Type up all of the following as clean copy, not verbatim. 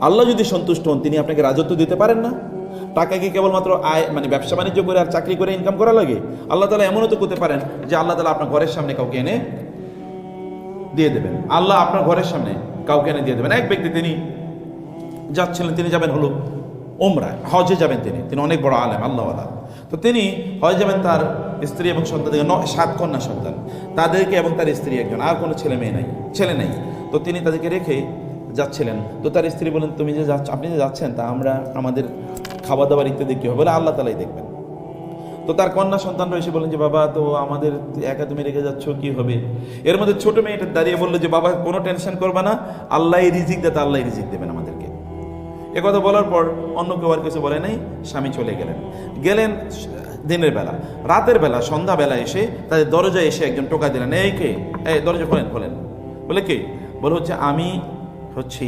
আল্লাহ যদি সন্তুষ্ট হন তিনি আপনাকে রাজত্ব দিতে পারেন না? টাকা কি কেবলমাত্র আয় মানে ব্যবসা বাণিজ্য করে আর চাকরি করে ইনকাম করা লাগে? আল্লাহ তাআলা এমনও তো করতে পারেন যে আল্লাহ তাআলা আপনার ঘরের সামনে কাউকে এনে দিয়ে দেবেন। আল্লাহ আপনার ঘরের সামনে কাউকে এনে দিয়ে দেবেন। এক ব্যক্তি তিনি যাচ্ছিলেন, তিনি যাবেন হলো উমরায়, হজে যাবেন, তিনি অনেক বড় আলেম, আল্লাহওয়ালা। তো তিনি হজে যাবেন, তার স্ত্রী এবং সন্তানদেরকে 7 কন্যা সন্তান, তাদেরকে এবং তার স্ত্রী একজন, আর কোনো ছেলে নেই। তো তিনি তাদেরকে রেখে যাচ্ছিলেন। তো তার স্ত্রী বলেন, আপনি যে যাচ্ছেন তা আমরা আমাদের খাবার দাবার ইত্যাদি কী হবে? বলে আল্লাহ তাআলাই দেখবেন। তো তার কন্যা সন্তানরা এসে বলেন যে বাবা, তো আমাদের একা তুমি রেখে যাচ্ছ, কি হবে? এর মধ্যে ছোট মেয়েটা দাঁড়িয়ে বললো যে বাবা, কোনো টেনশন করবা না, আল্লাহই রিজিক দেয়, আল্লাহই রিজিক দেবেন আমাদেরকে। একথা বলার পর অন্য কেউ আর কিছু বলে নাই, স্বামী চলে গেলেন দিনের বেলা। রাতের বেলা, সন্ধ্যাবেলা এসে তাদের দরজায় এসে একজন টোকা দিলেন, এই কে? দরজা খোলেন। বলে কে? বলে হচ্ছে আমি হচ্ছি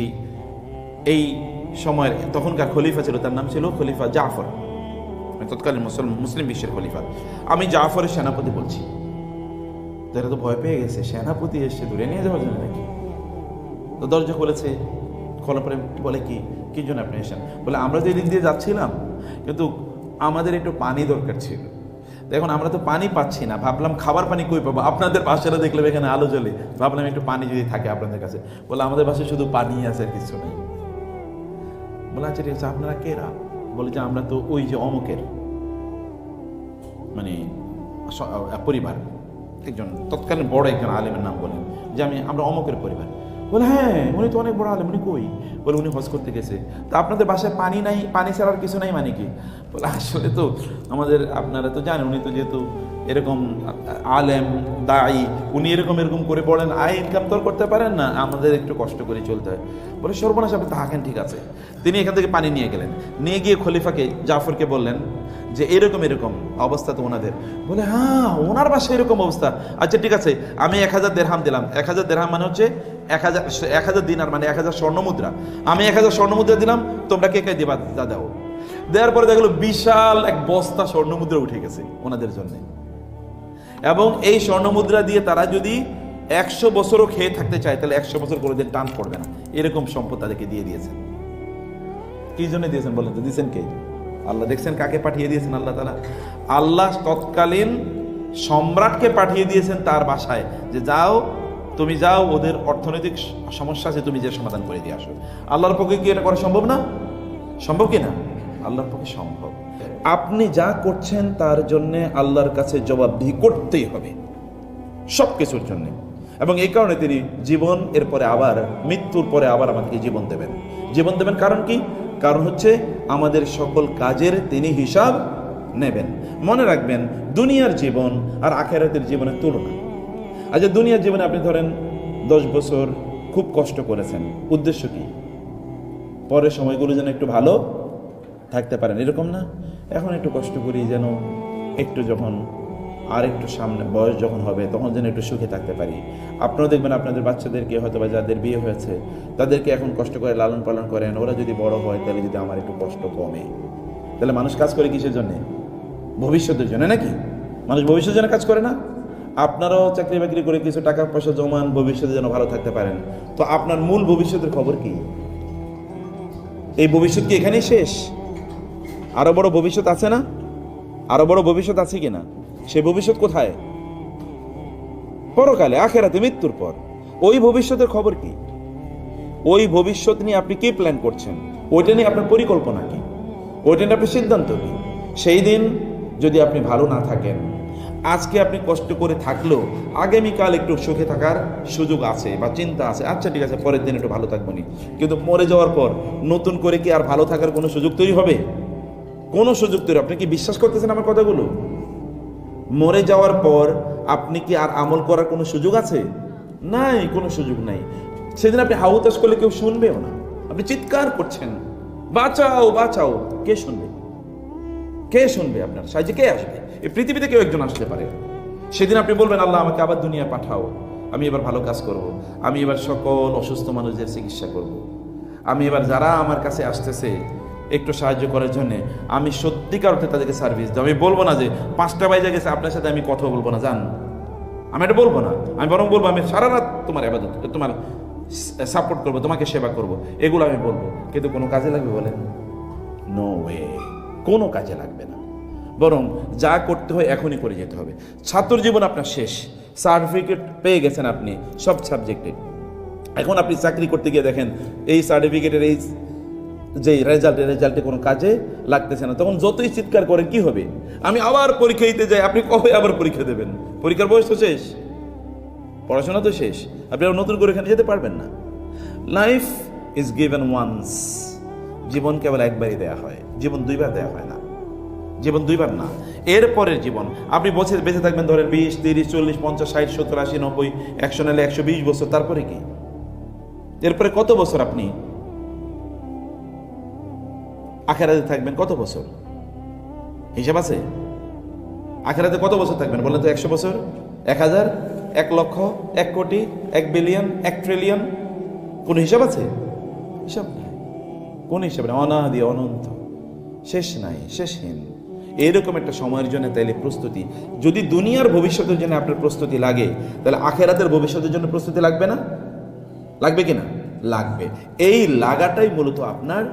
এই সময়ের, তখনকার খলিফা ছিল, তার নাম ছিল খলিফা জাফর, তৎকালীন মুসলিম বিশ্বের খলিফা। আমি জাফরের সেনাপতি বলছি। তারা তো ভয় পেয়ে গেছে, সেনাপতি এসে ধরে নিয়ে যাওয়ার জন্য নাকি? তো দরজা খুলেছে, খোলার পরে বলে কি জন্য আপনি এসেছেন? বলে আমরা তো এদিক দিয়ে যাচ্ছিলাম, কিন্তু আমাদের একটু পানি দরকার ছিল। দেখুন আমরা তো পানি পাচ্ছি না, ভাবলাম খাবার পানি কই পাবো, আপনাদের বাসাটা দেখলাম এখানে আলো জ্বলে, ভাবলাম একটু পানি যদি থাকে আপনাদের কাছে। বলে আমাদের বাসায় শুধু পানি আছে, আর কিছু নেই। বলে আচ্ছা ঠিক আছে, আপনারা কেরা? বলে যে আমরা তো ওই যে অমুকের মানে পরিবার, একজন তৎকালীন বড় একজন আলেমের নাম বলেন যে আমরা অমুকের পরিবার। বলে হ্যাঁ, উনি তো অনেক বড় আলেম, উনি কই? বলে উনি হজ করতে গেছে। তা আপনাদের বাসায় পানি নাই, পানি ছাড়ার কিছু নাই মানে কি? বলে আসলে তো আমাদের, আপনারা তো জানেন উনি তো যেহেতু এরকম আলেম দায়ী, উনি এরকম করে বলেন, আয় ইনকাম তো করতে পারেন না, আমাদের একটু কষ্ট করে চলতে হয়। বলে সর্বনাশ, আপনি থাকেন, ঠিক আছে। তিনি এখান থেকে পানি নিয়ে গেলেন, নিয়ে গিয়ে খলিফাকে জাফরকে বললেন যে এরকম অবস্থা তো ওনাদের। বলে হ্যাঁ, ওনার বাসায় এরকম অবস্থা, আচ্ছা ঠিক আছে, আমি 1000 দেরহাম দিলাম। 1000 দেরহাম মানে হচ্ছে 1000 দিনার, মানে 1000 স্বর্ণমুদ্রা। আমি 1000 স্বর্ণমুদ্রা দিলাম, তোমরা কে দিবা, দাও। দেওয়ার পরে দেখলো বিশাল এক বস্তা স্বর্ণমুদ্রা উঠে গেছে ওনাদের জন্য। এবং এই স্বর্ণমুদ্রা দিয়ে তারা যদি 100 বছরও খেয়ে থাকতে চায়, তাহলে 100 বছর কোনোদিন টান পড়বে না, এরকম সম্পদ তাদেরকে দিয়ে দিয়েছেন। কি জন্য দিয়েছেন বলেন তো? দিয়েছেন কে? আল্লাহ। দেখছেন কাকে পাঠিয়ে দিয়েছেন আল্লাহ তাআলা? আল্লাহ তৎকালীন সম্রাটকে পাঠিয়ে দিয়েছেন তার বাসায়, যে তুমি যাও, ওদের অর্থনৈতিক সমস্যা আছে, তুমি যে সমাধান করে দিয়ে আসো। আল্লাহর পক্ষে কি এটা করা সম্ভব না? সম্ভব কি না? আল্লাহর পক্ষে সম্ভব। আপনি যা করছেন তার জন্যে আল্লাহর কাছে জবাবদিহি করতেই হবে, সব কিছুর জন্যে। এবং এই কারণে তিনি জীবন, এরপরে আবার মৃত্যুর পরে আবার আমাদেরকে জীবন দেবেন। কারণ কি? কারণ হচ্ছে আমাদের সকল কাজের তিনি হিসাব নেবেন। মনে রাখবেন, দুনিয়ার জীবন আর আখিরাতের জীবনের তুলনা। আচ্ছা, দুনিয়ার জীবনে আপনি ধরেন 10 বছর খুব কষ্ট করেছেন, উদ্দেশ্য কি? পরের সময়গুলো যেন একটু ভালো থাকতে পারেন, এরকম না? এখন একটু কষ্ট করি যেন একটু যখন আর একটু সামনে বয়স যখন হবে তখন যেন একটু সুখে থাকতে পারি। আপনারাও দেখবেন আপনাদের বাচ্চাদেরকে, হয়তো বা যাদের বিয়ে হয়েছে তাদেরকে এখন কষ্ট করে লালন পালন করেন, ওরা যদি বড় হয় তাহলে যদি আমার একটু কষ্ট কমে। তাহলে মানুষ কাজ করে কিসের জন্যে? ভবিষ্যতের জন্য, নাকি? মানুষ ভবিষ্যতের জন্য কাজ করে না? আপনারাও চাকরি বাকরি করে কিছু টাকা পয়সা জমান, ভবিষ্যতে যেন ভালো থাকতে পারেন। তো আপনার মূল ভবিষ্যতের খবর কি? এই ভবিষ্যৎ কি এখানেই শেষ? আরো বড় ভবিষ্যৎ আছে না? আরো বড় ভবিষ্যৎ আছে কিনা? সেই ভবিষ্যৎ কোথায়? পরকালে, আখিরাতে, মৃত্যুর পর। ওই ভবিষ্যতের খবর কি? ওই ভবিষ্যৎ নিয়ে আপনি কি প্ল্যান করছেন? ওইটা নিয়ে আপনার পরিকল্পনা কি? ওইটা নিয়ে আপনার সিদ্ধান্ত কি? সেই দিন যদি আপনি ভালো না থাকেন, আজকে আপনি কষ্ট করে থাকলেও আগামীকাল একটু সুখে থাকার সুযোগ আছে বা চিন্তা আছে, আচ্ছা ঠিক আছে পরের দিন একটু ভালো থাকবো নি। কিন্তু মরে যাওয়ার পর নতুন করে কি আর ভালো থাকার কোনো সুযোগ তৈরি হবে? কোনো সুযোগ তৈরি? আপনি কি বিশ্বাস করতেছেন আমার কথাগুলো? মরে যাওয়ার পর আপনি কি আর আমল করার কোনো সুযোগ আছে? নাই, কোনো সুযোগ নাই। সেদিন আপনি হাউতাস করলে কেউ শুনবেও না। আপনি চিৎকার করছেন, বাঁচাও বাঁচাও, কে শুনবে? কে শুনবে? আপনার সাহায্যে কে আসবে? এই পৃথিবীতে কেউ একজন আসতে পারে। সেদিন আপনি বলবেন, আল্লাহ আমাকে আবার দুনিয়া পাঠাও, আমি এবার ভালো কাজ করব, আমি এবার সকল অসুস্থ মানুষদের চিকিৎসা করব, আমি এবার যারা আমার কাছে আসতেছে একটু সাহায্য করার জন্য আমি সত্যিকার অর্থে তাদেরকে সার্ভিস দেবো। আমি বলবো না যে 5টা বাজে গেছে আপনার সাথে আমি কথা বলবো না, জান, আমি এটা বলবো না। আমি বরং বলবো আমি সারা রাত তোমার ইবাদত, তোমার সাপোর্ট করবো, তোমাকে সেবা করব, এগুলো আমি বলবো, কিন্তু কোনো কাজে লাগবে বলেন? নো ওয়ে, কোনো কাজে লাগবে না। বরং যা করতে হয় এখনই করে যেতে হবে। ছাত্র জীবন আপনার শেষ, সার্টিফিকেট পেয়ে গেছেন আপনি সব সাবজেক্টে, এখন আপনি চাকরি করতে গিয়ে দেখেন এই সার্টিফিকেটের এই যে রেজাল্টে কোনো কাজে লাগতেছে না, তখন যতই চিৎকার করেন কি হবে? আমি আবার পরীক্ষা দিতে যাই, আপনি কবে আবার পরীক্ষা দেবেন? পরীক্ষার বয়স তো শেষ, পড়াশোনা তো শেষ, আপনি আর নতুন করে এখানে যেতে পারবেন না। লাইফ ইজ গিভেন ওয়ান্স, জীবন কেবল একবারই দেয়া হয়, জীবন দুইবার দেয়া হয় না, জীবন দুইবার না। এরপরের জীবন আপনি বছর বেঁচে থাকবেন ধরেন 20, 30, 40, 50, 60, 70, 80, 90, 100 নাহলে 120 বছর, তারপরে কি? এরপরে কত বছর আপনি আখিরাতে থাকবেন? কত বছর হিসাব আছে? আখিরাতে কত বছর থাকবেন বলেন তো? 100 বছর, 1000, 1 লক্ষ, 1 কোটি, 1 বিলিয়ন, 1 ট্রিলিয়ন? কোন হিসাব আছে? হিসাব নাই, কোন হিসাব নেই, অনাদি অনন্ত, শেষ নাই, শেষহীন। এরকম একটা সময়ের জন্য তাইলে প্রস্তুতি, যদি দুনিয়ার ভবিষ্যতের জন্য আপনার প্রস্তুতি লাগে, তাহলে আখিরাতের ভবিষ্যতের জন্য প্রস্তুতি লাগবে না? লাগবে কিনা? লাগবে। এই লাগাটাই মূলত আপনার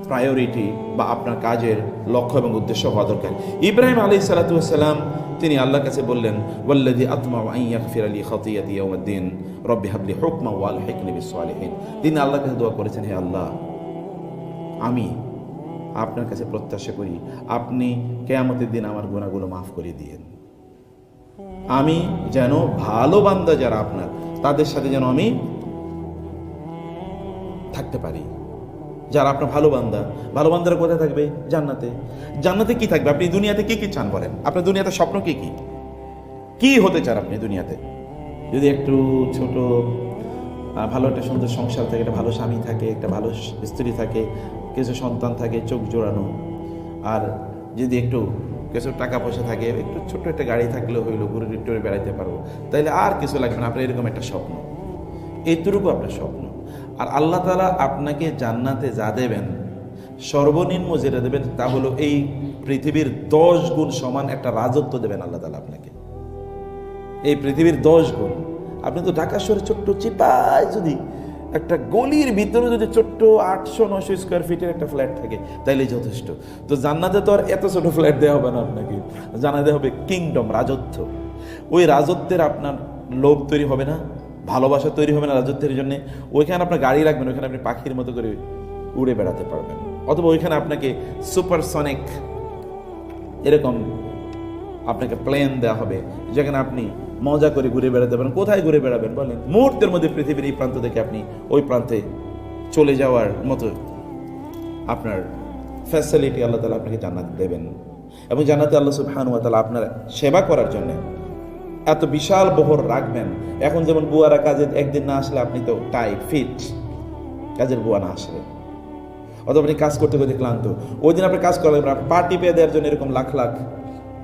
প্রায়োরিটি বা আপনার কাজের লক্ষ্য এবং উদ্দেশ্য হওয়া দরকার। ইব্রাহিম আলাইহিস সালাতু ওয়াস সালাম তিনি আল্লাহর কাছে বললেন, ওয়াল্লাযী আতমাউ আন ইয়াগফিরা লি খাতিয়াতি ইয়াউমিদ্দিন রব্বি হাবলি হুকমা ওয়া আলহিকনি বিস সালিহিন। তিনি আল্লাহর কাছে দোয়া করেছেন, হে আল্লাহ, আমি আপনার কাছে প্রত্যাশা করি আপনি কিয়ামতের দিন আমার গুনাহগুলো মাফ করে দিয়েন, আমি যেন ভালো বান্দা যারা আপনার তাদের সাথে যেন আমি থাকতে পারি, যারা আপনার ভালো বান্দা। ভালো বান্দারা কোথায় থাকবে? জান্নাতে। জান্নাতে কি থাকবে? আপনি দুনিয়াতে কি কি চান বলেন? আপনার দুনিয়াতে স্বপ্ন কি কি? কি হতে চান আপনি দুনিয়াতে? যদি একটু ছোট ভালো একটা সুন্দর সংসার থাকে, একটা ভালো স্বামী থাকে, একটা ভালো স্ত্রী থাকে, কিছু সন্তান থাকে চোখ জোড়ানো, আর যদি একটু কিছু টাকা পয়সা থাকে, একটু ছোট্ট একটা গাড়ি থাকলেও হইলো, ঘুরে টুরে বেড়াইতে পারবো, তাইলে আর কিছু লাগবে না আপনার। এরকম একটা স্বপ্ন, এইটুকু আপনার স্বপ্ন। আর আল্লাহ তাআলা আপনাকে জান্নাতে যা দেবেন, সর্বনিম্ন যেটা দেবেন তা হলো এই পৃথিবীর 10 গুণ সমান একটা রাজত্ব দেবেন আল্লাহ তাআলা আপনাকে। এই পৃথিবীর 10 গুণ। আপনি তো ঢাকা শহরে ছোট্ট চিপায় যদি একটা গলির ভিতরে যদি ছোট্ট 800-900 স্কোয়ার ফিটের একটা ফ্ল্যাট থাকে, তাইলে যথেষ্ট। তো জান্নাতে তো আর এত ছোট ফ্ল্যাট দেওয়া হবে না আপনাকে, জানাতে হবে কিংডম, রাজত্ব। ওই রাজত্বের আপনার লোভ তৈরি হবে না, ভালোবাসা তৈরি হবে না রাজত্বের জন্য। ওইখানে আপনার গাড়ি রাখবেন, ওইখানে আপনি পাখির মতো করে উড়ে বেড়াতে পারবেন, অথবা ওইখানে আপনাকে সুপারসনিক এরকম আপনাকে প্লেন দেওয়া হবে, যেখানে আপনি মজা করে ঘুরে বেড়াতে পারেন। কোথায় ঘুরে বেড়াবেন বলেন? মুহূর্তের মধ্যে পৃথিবীর এই প্রান্ত থেকে আপনি ওই প্রান্তে চলে যাওয়ার মতো আপনার ফ্যাসিলিটি আল্লাহ তাআলা আপনাকে জান্নাত দেবেন। এবং জান্নাতে আল্লাহ সুবহানাহু ওয়া তাআলা আপনার সেবা করার জন্য এত বিশাল বহর রাখবেন। এখন যেমন বুয়ারা কাজে একদিন না আসলে আপনি তো টাইট ফিট, কাজের বুয়া না আসলে, অথবা আপনি কাজ করতে করতে ক্লান্ত, ওই দিন আপনি কাজ করাবেন, পার্টি পেয়ে দেওয়ার জন্য এরকম লাখ লাখ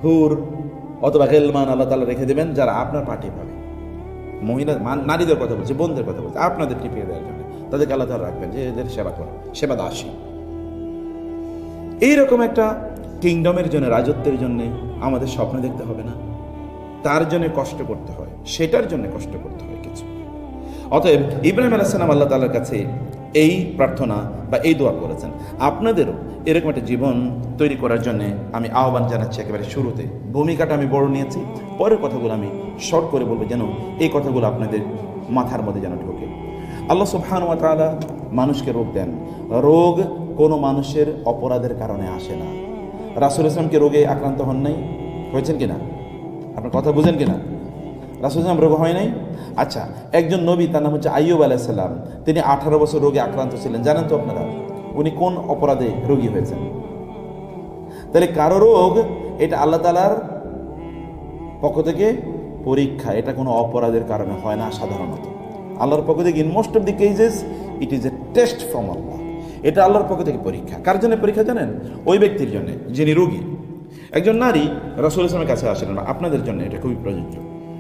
হুর অথবা গেলমান আল্লাহ তাআলা রেখে দেবেন, যারা আপনার পার্টি পাবে। মহিলা নারীদের কথা বলছে, বোনদের কথা বলছে, আপনাদের টিপিয়ে দেওয়ার জন্য তাদেরকে আল্লাহ তাআলা রাখবেন, যে এদের সেবা করো, সেবা দাসী। এইরকম একটা কিংডমের জন্য, রাজত্বের জন্য আমাদের স্বপ্ন দেখতে হবে না, তার জন্য কষ্ট করতে হয়, সেটার জন্য কষ্ট করতে হয় কিছু। অতএব ইব্রাহিম আলাইহিস সালাম আল্লাহ তাআলার কাছে এই প্রার্থনা বা এই দোয়া করেছেন। আপনাদেরও এরকম একটা জীবন তৈরি করার জন্য আমি আহ্বান জানাচ্ছি। একেবারে শুরুতে ভূমিকাটা আমি বড় নিয়েছি, পরের কথাগুলো আমি শর্ট করে বলবো, যেন এই কথাগুলো আপনাদের মাথার মধ্যে যেন ঢোকে। আল্লাহ সুবহানাহু ওয়া তাআলা মানুষকে রোগ দেন, রোগ কোনো মানুষের অপরাধের কারণে আসে না। রাসূল ইসলামকে রোগে আক্রান্ত হন নাই, হয়েছেন কিনা? আপনার কথা বুঝেন কিনা? রাসূল ইসলাম রোগ হয় নাই? আচ্ছা, একজন নবী, তার নাম হচ্ছে আইয়ুব আলাইহিস সালাম, তিনি 18 বছর রোগে আক্রান্ত ছিলেন। জানেন তো আপনারা উনি কোন অপরাধে রোগী হয়েছেন? তাহলে কারো রোগ এটা আল্লাহ তাআলার পক্ষ থেকে পরীক্ষা, এটা কোনো অপরাধের কারণে হয় না সাধারণত। আল্লাহর পক্ষ থেকে in most of the cases it is a test from Allah. এটা আল্লাহর পক্ষ থেকে পরীক্ষা। কার জন্য পরীক্ষা জানেন? ওই ব্যক্তির জন্য যিনি রোগী। একজন নারী রাসূল ইসলামের কাছে আসলেন, বা আপনাদের জন্য এটা খুবই প্রযোজ্য।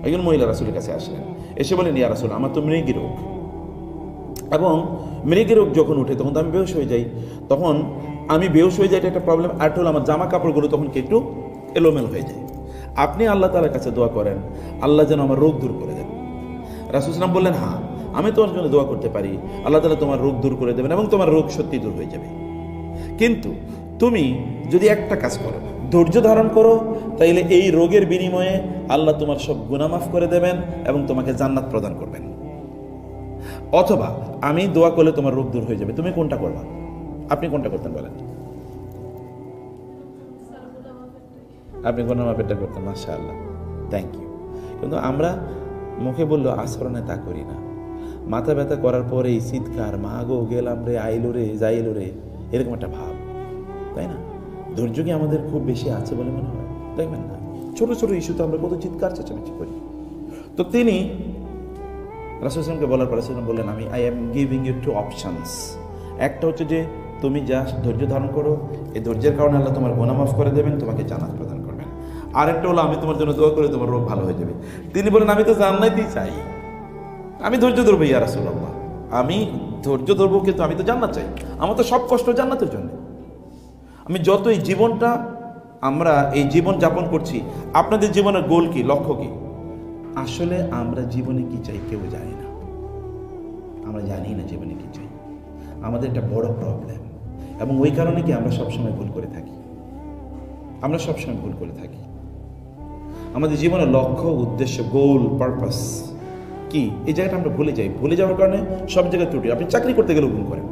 একজন মহিলা রাসূলের কাছে আসলেন, এসে বলেন, ইয়া রাসূল, আমার তো মৃগী রোগ, এবং মৃগী রোগ যখন উঠে তখন তো আমি বেহুশ হয়ে যাই। তখন আমি বেহুশ হয়ে যাই, এটা একটা প্রবলেম। আর হলো আমার জামা কাপড়গুলো তখন কি একটু এলোমেলো হয়ে যায়। আপনি আল্লাহ তাআলার কাছে দোয়া করেন, আল্লাহ যেন আমার রোগ দূর করে দেন। রাসূল সাল্লাল্লাহু আলাইহি ওয়াসাল্লাম বললেন, হ্যাঁ, আমি তোমার জন্য দোয়া করতে পারি, আল্লাহ তাআলা তোমার রোগ দূর করে দেবেন এবং তোমার রোগ সত্যি দূর হয়ে যাবে। কিন্তু তুমি যদি একটা কাজ করো, ধৈর্য ধারণ করো, তাইলে এই রোগের বিনিময়ে আল্লাহ তোমার সব গুনাহ মাফ করে দেবেন এবং তোমাকে জান্নাত প্রদান করবেন। অথবা আমি দোয়া করলে তোমার রোগ দূর হয়ে যাবে, তুমি কোনটা করবা? আপনি কোনটা করতেন বলেন? আপনি গুনাহ মাফেরটা করতেন, মাশাআল্লাহ, থ্যাংক ইউ। কিন্তু আমরা মুখে বললো আচরণে তা করি না। মাথা ব্যথা করার পরে এই চিৎকার, মা গো গেলাম রে, আইলো রে, যাইলো রে, এরকম একটা ভাব, তাই না? ধৈর্য কি আমাদের খুব বেশি আছে বলে মনে হয়? তাই না? ছোট ছোট ইস্যুতে আমরা কত চিৎকার চেঁচামেচি করি। তো তিনি রাসূল সাল্লাল্লাহু বলার পর রাসূল বললেন, I am giving you two options. একটা হচ্ছে যে তুমি যা ধৈর্য ধারণ করো, এই ধৈর্যের কারণে আল্লাহ তোমার গুনাহ মাফ করে দেবেন, তোমাকে জান্নাত প্রদান করবেন। আরেকটা হলো আমি তোমার জন্য দোয়া করে তোমার রোগ ভালো হয়ে যাবে। তিনি বলেন, আমি তো জান্নাতই চাই, আমি ধৈর্য ধরবো ইয়া রাসূলুল্লাহ, আমি ধৈর্য ধরবো, কিন্তু আমি তো জান্নাত চাই, আমার তো সব কষ্ট জান্নাতের জন্য। আমি যত এই জীবনটা আমরা এই জীবন যাপন করছি, আপনাদের জীবনের গোল কি, লক্ষ্য কি? আসলে আমরা জীবনে কি চাই কেউ জানি না, আমরা জানি না জীবনে কি চাই। আমাদের একটা বড় প্রবলেম, এবং ওই কারণে কি আমরা সবসময় ভুল করে থাকি, আমরা সবসময় ভুল করে থাকি। আমাদের জীবনের লক্ষ্য, উদ্দেশ্য, গোল, পারপাস কি, এই জায়গাটা আমরা ভুলে যাই। ভুলে যাওয়ার কারণে সব জায়গায় ত্রুটি। আপনি চাকরি করতে গেলেও ভুল করেন।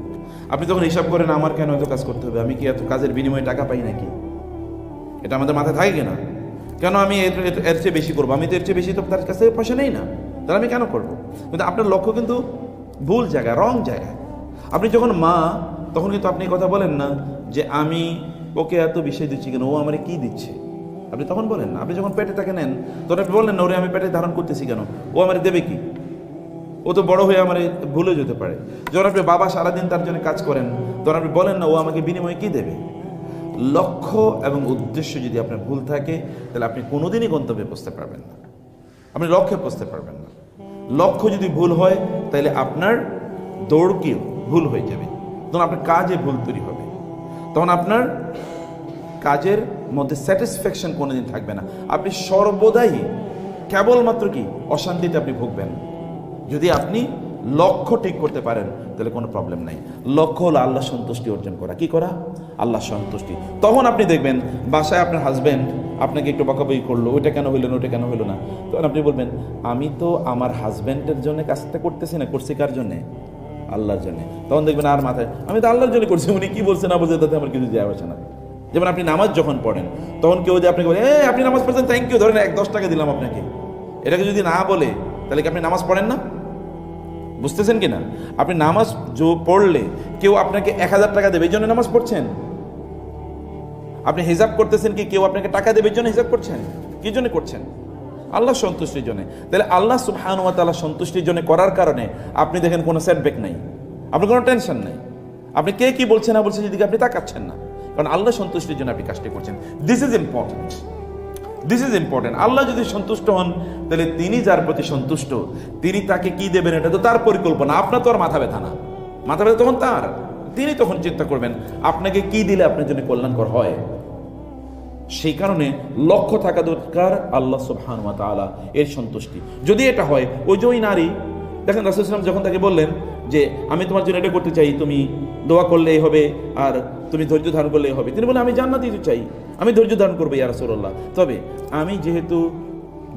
আপনি তখন হিসাব করেন, আমার কেন এত কাজ করতে হবে, আমি কি এত কাজের বিনিময়ে টাকা পাই নাকি? এটা আমাদের মাথায় থাকে কিনা? কেন আমি এর চেয়ে বেশি করবো? আমি তো এর চেয়ে বেশি তো তার কাছ থেকে পয়সা নেই না, তাহলে আমি কেন করবো? কিন্তু আপনার লক্ষ্য কিন্তু ভুল জায়গায়, রং জায়গায়। আপনি যখন মা, তখন কিন্তু আপনি কথা বলেন না যে আমি ওকে এত বিষয় দিচ্ছি কেন, ও আমার কি দিচ্ছে, আপনি তখন বলেন না। আপনি যখন পেটে তাকে নেন, তখন আপনি বললেন না, ওরে আমি পেটে ধারণ করতেছি কেন, ও আমার দেবে কি, ও তো বড় হয়ে আমার ভুলে যেতে পারে। যখন আপনি বাবা সারাদিন তার জন্য কাজ করেন, তখন আপনি বলেন না, ও আমাকে বিনিময়ে কি দেবে। লক্ষ্য এবং উদ্দেশ্য যদি আপনার ভুল থাকে, তাহলে আপনি কোনোদিনই গন্তব্যে পৌঁছতে পারবেন না, আপনি লক্ষ্যে পৌঁছতে পারবেন না। লক্ষ্য যদি ভুল হয়, তাহলে আপনার দৌড়কেও ভুল হয়ে যাবে, তখন আপনার কাজে ভুল তৈরি হবে, তখন আপনার কাজের মধ্যে স্যাটিসফ্যাকশন কোনোদিন থাকবে না। আপনি সর্বদাই কেবলমাত্র কি অশান্তিতে আপনি ভুগবেন। যদি আপনি লক্ষ্য ঠিক করতে পারেন, তাহলে কোনো প্রবলেম নাই। লক্ষ্য হলো আল্লাহ সন্তুষ্টি অর্জন করা। কি করা? আল্লাহ সন্তুষ্টি। তখন আপনি দেখবেন বাসায় আপনার হাজব্যান্ড আপনাকে একটু বকাবকি করলো, ওইটা কেন হইলো না, ওইটা কেন হইলো না, তখন আপনি বলবেন, আমি তো আমার হাজব্যান্ডের জন্য কাজটা করতেছি না, করছি কার জন্যে? আল্লাহর জন্য। তখন দেখবেন আর মাথায়, আমি তো আল্লাহর জন্য করছি, উনি কি বলছে না বলছে তাতে আমার কিছু যায় আসে না। যেমন আপনি নামাজ যখন পড়েন, তখন কেউ যদি আপনাকে বলে, আপনি নামাজ পড়ছেন, থ্যাংক ইউ, ধরেন 10 টাকা দিলাম আপনাকে, এটাকে যদি না বলে, তাহলে কি আপনি নামাজ পড়েন না? বুঝতেছেন কিনা? আপনি নামাজ পড়লে কেউ আপনাকে 1000 টাকা দেবে, এই জন্য নামাজ পড়ছেন। আপনি হিসাব করতেছেন কি কেউ আপনাকে টাকা দেবে, এই জন্য হিসাব করছেন? কি জন্য করছেন? আল্লাহ সন্তুষ্টির জন্য। তাহলে আল্লাহ সুবহানাহু ওয়া তাআলা সন্তুষ্টির জন্য করার কারণে আপনি দেখেন কোনো সেটব্যাক নাই, আপনার কোনো টেনশন নাই, আপনি কে কি বলছে না বলছে যেদিকে আপনি তাকাচ্ছেন না, কারণ আল্লাহ সন্তুষ্টির জন্য আপনি কাজটি করছেন। This is important, this is important. আল্লাহ যদি সন্তুষ্ট হন, তাহলে তিনি যার প্রতি সন্তুষ্ট, তিনি তাকে কি দেবেন এটা তো তার পরিকল্পনা, আপনার তো আর মাথা ব্যথা না, মাথা ব্যথা তখন তার, তিনি তখন চিন্তা করবেন আপনাকে কি দিলে আপনার জন্য কল্যাণকর হয়। সেই কারণে লক্ষ্য থাকা দরকার আল্লাহ সুবহানাহু ওয়া তাআলা এর সন্তুষ্টি। যদি এটা হয়, ওই যে ওই নারী দেখেন, রাসূল সাল্লাল্লাহু আলাইহি ওয়াসাল্লাম যখন তাকে বললেন যে আমি তোমার জন্য এটা করতে চাই, তুমি দোয়া করলেই হবে আর তুমি ধৈর্য ধারণ করলেই হবে, তিনি বলেন আমি জান্নাতই চাই, আমি ধৈর্য ধারণ করবো ইয়া রাসূলুল্লাহ। তবে আমি যেহেতু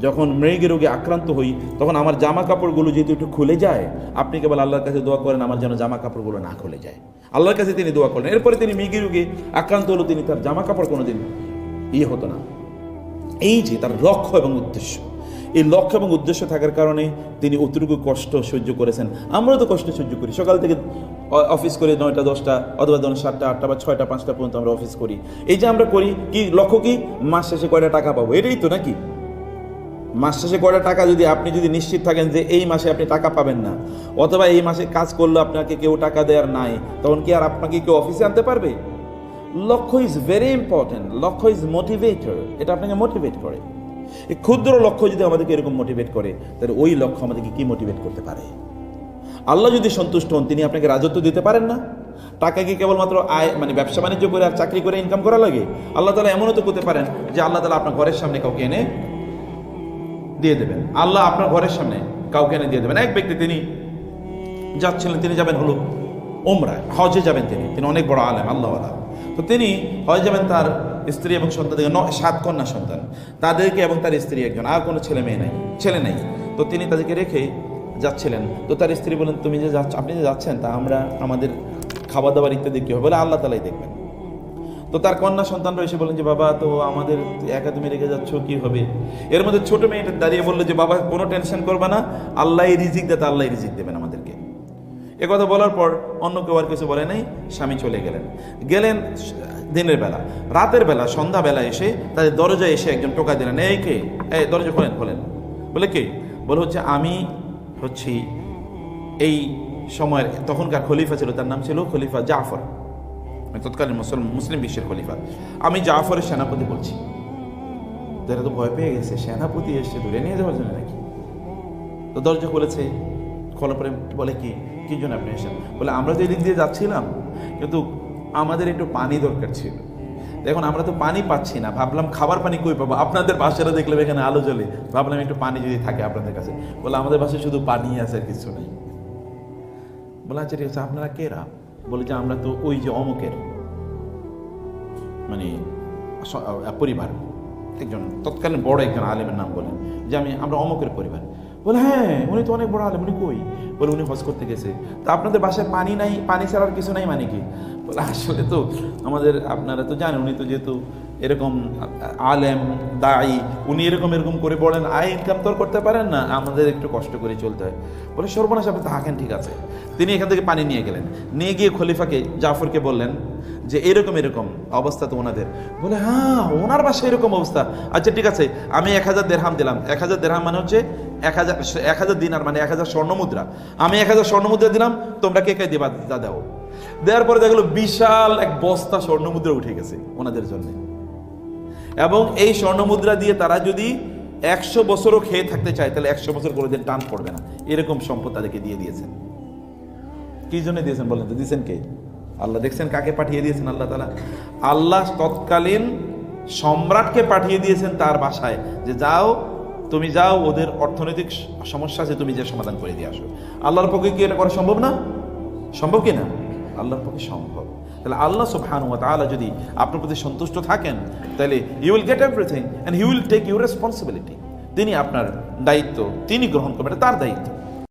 যখন মৃগী রোগে আক্রান্ত হই, তখন আমার জামা কাপড়গুলো যেহেতু একটু খুলে যায়, আপনি কেবল আল্লাহর কাছে দোয়া করেন আমার যেন জামা কাপড়গুলো না খুলে যায়। আল্লাহর কাছে তিনি দোয়া করেন। এরপরে তিনি মৃগী রোগে আক্রান্ত হলো, তিনি তার জামা কাপড় কোনোদিন হতো না। এই যে তার লক্ষ্য এবং উদ্দেশ্য, এই লক্ষ্য এবং উদ্দেশ্য থাকার কারণে তিনি অতটুকু কষ্ট সহ্য করেছেন। আমরাও তো কষ্ট সহ্য করি, সকাল থেকে অফিস করে 9টা 10টা অথবা ধরুন 7টা 8টা বা 6টা 5টা পর্যন্ত আমরা অফিস করি। এই যে আমরা করি, কি লক্ষ্য কি? মাস শেষে কয়টা টাকা পাবো, এটাই তো নাকি? মাস শেষে কয়টা টাকা, যদি আপনি যদি নিশ্চিত থাকেন যে এই মাসে আপনি টাকা পাবেন না, অথবা এই মাসে কাজ করলে আপনাকে কেউ টাকা দেওয়ার নাই, তখন কি আর আপনাকে কেউ অফিসে আনতে পারবে? লক্ষ্য ইজ ভেরি ইম্পর্টেন্ট। লক্ষ্য ইজ মোটিভেটর, এটা আপনাকে মোটিভেট করে। এই ক্ষুদ্র লক্ষ্য যদি আমাদেরকে এরকম মোটিভেট করে, তাহলে ওই লক্ষ্য আমাদেরকে কি মোটিভেট করতে পারে? আল্লাহ যদি সন্তুষ্ট হন, তিনি আপনাকে রাজত্ব দিতে পারেন না? টাকা কি কেবলমাত্র আয় মানে ব্যবসা বাণিজ্য করে আর চাকরি করে ইনকাম করা লাগে? আল্লাহ তাআলা এমনও তো করতে পারেন যে আল্লাহ তাআলা আপনার ঘরের সামনে কাউকে এনে দিয়ে দেবেন। আল্লাহ আপনার ঘরের সামনে কাউকে এনে দিয়ে দেবেন। এক ব্যক্তি তিনি যাচ্ছিলেন, তিনি যাবেন হলো ওমরায়, হজে যাবেন। তিনি অনেক বড় আলেম, আল্লাহওয়ালা। তো তিনি হজে যাবেন, তার স্ত্রী এবং সন্তানদের 7 কন্যা সন্তান, তাদেরকে এবং তার স্ত্রী একজন, আর কোনো ছেলে নেই। তো তিনি তাদেরকে রেখে যাচ্ছিলেন। তো তার স্ত্রী বলেন, তুমি যে যাচ্ছ, আপনি যে যাচ্ছেন, তা আমরা আমাদের খাবার দাবার ইত্যাদি কী হবে? বলে আল্লাহ তালাই দেখবেন। তো তার কন্যা সন্তানরা এসে বলেন যে বাবা, তো আমাদের একা তুমি রেখে যাচ্ছ, কি হবে? এর মধ্যে ছোট মেয়েটা দাঁড়িয়ে বললো যে বাবা, কোনো টেনশন করবা না, আল্লাহ রিজিক দেয়, আল্লাহ রিজিক দেবেন আমাদেরকে। একথা বলার পর অন্য কেউ আর কিছু বলে নাই, স্বামী চলে গেলেন। দিনের বেলা, রাতের বেলা, সন্ধ্যাবেলা এসে তাদের দরজায় এসে একজন টোকা দিলেন, এই কে? এই দরজা খোলেন। বলে কে? বলে হচ্ছে আমি হচ্ছি এই সময়ের, তখনকার খলিফা ছিল, তার নাম ছিল খলিফা জাফর, তৎকালীন মুসলিম বিশ্বের খলিফা। আমি জাফরের সেনাপতি বলছি। তারা তো ভয় পেয়ে গেছে, সেনাপতি এসে ধরে নিয়ে যাওয়ার জন্য নাকি? তো দরজা খুলেছে, খোলার পরে বলে কি জন্য আপনি এসেছেন? বলে আমরা তো এদিক দিয়ে যাচ্ছিলাম, কিন্তু আমাদের একটু পানি দরকার ছিল। দেখুন আমরা তো পানি পাচ্ছি না, ভাবলাম খাবার পানি কই পাবো, আপনাদের বাসাটা দেখলাম এখানে আলো জ্বলে, ভাবলাম একটু পানি যদি থাকে আপনাদের কাছে। বলে আমাদের বাসায় শুধু পানি আছে, আর কিছু নেই। বলে আচ্ছা ঠিক আছে, আপনারা কেরা? বলে যে আমরা তো ওই যে অমুকের মানে পরিবার, একজন তৎকালীন বড় একজন আলেমের নাম বলেন যে আমরা অমুকের পরিবার। বলে হ্যাঁ, উনি তো অনেক বড় আলেম, উনি কই? বলে উনি হজ করতে গেছে। তা আপনাদের বাসায় পানি নাই, পানি ছাড়ার কিছু নাই মানে কি? বলে আসলে তো আমাদের, আপনারা তো জানেন, উনি তো যেহেতু এরকম আলেম দায়ী, উনি এরকম করে বলেন, আয় ইনকাম তো করতে পারেন না, আমাদের একটু কষ্ট করে চলতে হয়। বলে সর্বনাশ, আপনি থাকেন, ঠিক আছে। তিনি এখান থেকে পানি নিয়ে গেলেন, নিয়ে গিয়ে খলিফাকে জাফরকে বললেন যে এরকম অবস্থা তো ওনাদের। বলে হ্যাঁ, ওনার বাসায় এরকম অবস্থা। আচ্ছা ঠিক আছে, আমি 1000 দিরহাম দিলাম। 1000 দিরহাম মানে হচ্ছে 1000 দিনার, মানে 1000 স্বর্ণমুদ্রা। আমি 1000 স্বর্ণমুদ্রা দিলাম, তোমরা কে কে দিবা, দাও। দেওয়ার পরে দেখলো বিশাল এক বস্তা স্বর্ণমুদ্রা উঠে গেছে ওনাদের জন্য। এবং এই স্বর্ণমুদ্রা দিয়ে তারা যদি 100 বছরও খেয়ে থাকতে চায়, তাহলে 100 বছর কোনোদিন টান পড়বে না, এরকম সম্পদ তাদেরকে দিয়ে দিয়েছেন। কি জন্য দিয়েছেন বলেন তো? দিয়েছেন কে? আল্লাহ। দেখছেন কাকে পাঠিয়ে দিয়েছেন আল্লাহ তাআলা? আল্লাহ তৎকালীন সম্রাটকে পাঠিয়ে দিয়েছেন তার বাসায়, যে তুমি যাও, ওদের অর্থনৈতিক সমস্যা আছে, তুমি যে সমাধান করে দিয়ে আসো। আল্লাহর পক্ষে কি এটা করা সম্ভব না? সম্ভব কি না? আল্লাহর পক্ষে সম্ভব। তাহলে আল্লাহ সুবহানাহু ওয়া তাআলা যদি আপনার প্রতি সন্তুষ্ট থাকেন, তাহলে you will get everything and he will take your responsibility. তিনি আপনার দায়িত্ব তিনি গ্রহণ করবেন, এটা তার দায়িত্ব।